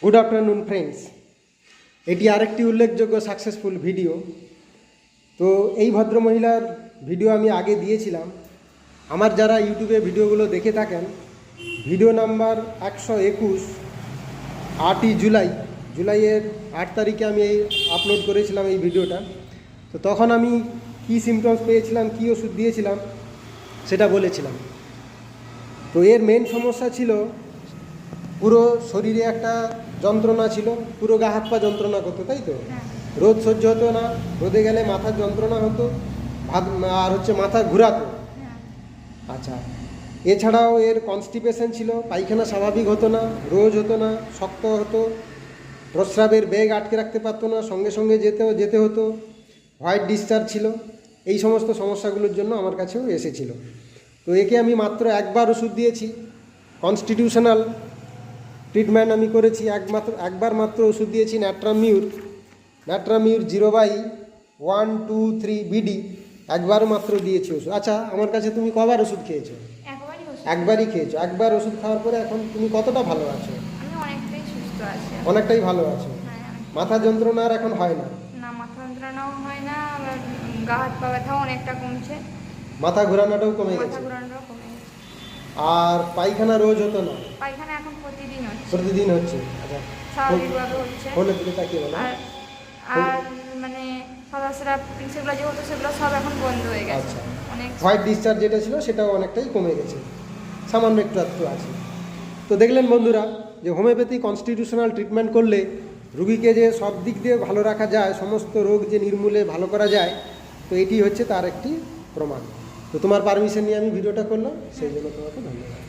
Good afternoon friends, এটি আরেকটি উল্লেখযোগ্য সাকসেসফুল ভিডিও। তো এই ভদ্রমহিলার ভিডিও আমি আগে দিয়েছিলাম। আমার যারা ইউটিউবে ভিডিওগুলো দেখে থাকেন, ভিডিও নাম্বার 121, 8ই জুলাইয়ের 8 তারিখে আমি এই আপলোড করেছিলাম এই ভিডিওটা। তো তখন আমি কী সিমটমস পেয়েছিলাম, কী ওষুধ দিয়েছিলাম সেটা বলেছিলাম। তো এর মেন সমস্যা ছিল পুরো শরীরে একটা যন্ত্রণা ছিল, পুরো গা হাত পা যন্ত্রণা করতো, তাই তো? রোদ সহ্য হতো না, রোদে গেলে মাথার যন্ত্রণা হতো, আর মাথা ঘুরাতো। আচ্ছা, এছাড়াও এর কনস্টিপেশন ছিল, পায়খানা স্বাভাবিক হতো না, রোজ হতো না, শক্ত হতো, প্রস্রাবের বেগ আটকে রাখতে পারতো না, সঙ্গে সঙ্গে যেতে হতো, হোয়াইট ডিসচার্জ ছিল। এই সমস্ত সমস্যাগুলোর জন্য আমার কাছেও এসেছিল। তো একে আমি মাত্র একবার ওষুধ দিয়েছি, কনস্টিটিউশনাল ট্রিটমেন্ট আমি করেছি। একবার মাত্র ওষুধ দিয়েছি ন্যাট্রামিউর 0.123 বিডি, একবার মাত্র দিয়েছি ওষুধ। আচ্ছা, আমার কাছে তুমি কবার ওষুধ খেয়েছো? একবারই খেয়েছো। একবার ওষুধ খাওয়ার পরে এখন তুমি কতটা ভালো আছো? অনেকটাই সুস্থ আছি। অনেকটাই ভালো আছো? মাথা যন্ত্রণা আর এখন হয় না? না, মাথা যন্ত্রণাও হয় না, আবার গা হাত পা ব্যথাও অনেকটা কমছে। মাথা ঘোরানোটাও কমে গেছে? আর পায়খানা রোজ হতো না? পায়খানা এখন প্রতিদিন হচ্ছে? আচ্ছা, স্বাভাবিকভাবে হচ্ছে। হলে দিকে তাকিয়ে বলো। আর মানে সাদা সেগুলো যে হতো সেগুলো সব এখন বন্ধ হয়ে গেছে। আচ্ছা, অনেক হোয়াইট ডিসচার্জ যেটা ছিল সেটাও অনেকটাই কমে গেছে, সামান্য একটু আছে। তো দেখলেন বন্ধুরা, যে হোমিওপ্যাথি কনস্টিটিউশনাল ট্রিটমেন্ট করলে রুগীকে যে সব দিক দিয়ে ভালো রাখা যায়, সমস্ত রোগ যে নির্মূলে ভালো করা যায়, তো এটি হচ্ছে তার একটি প্রমাণ। তো তোমার পারমিশন নিয়ে আমি ভিডিওটা করলাম, সেই জন্য তোমাকে ধন্যবাদ।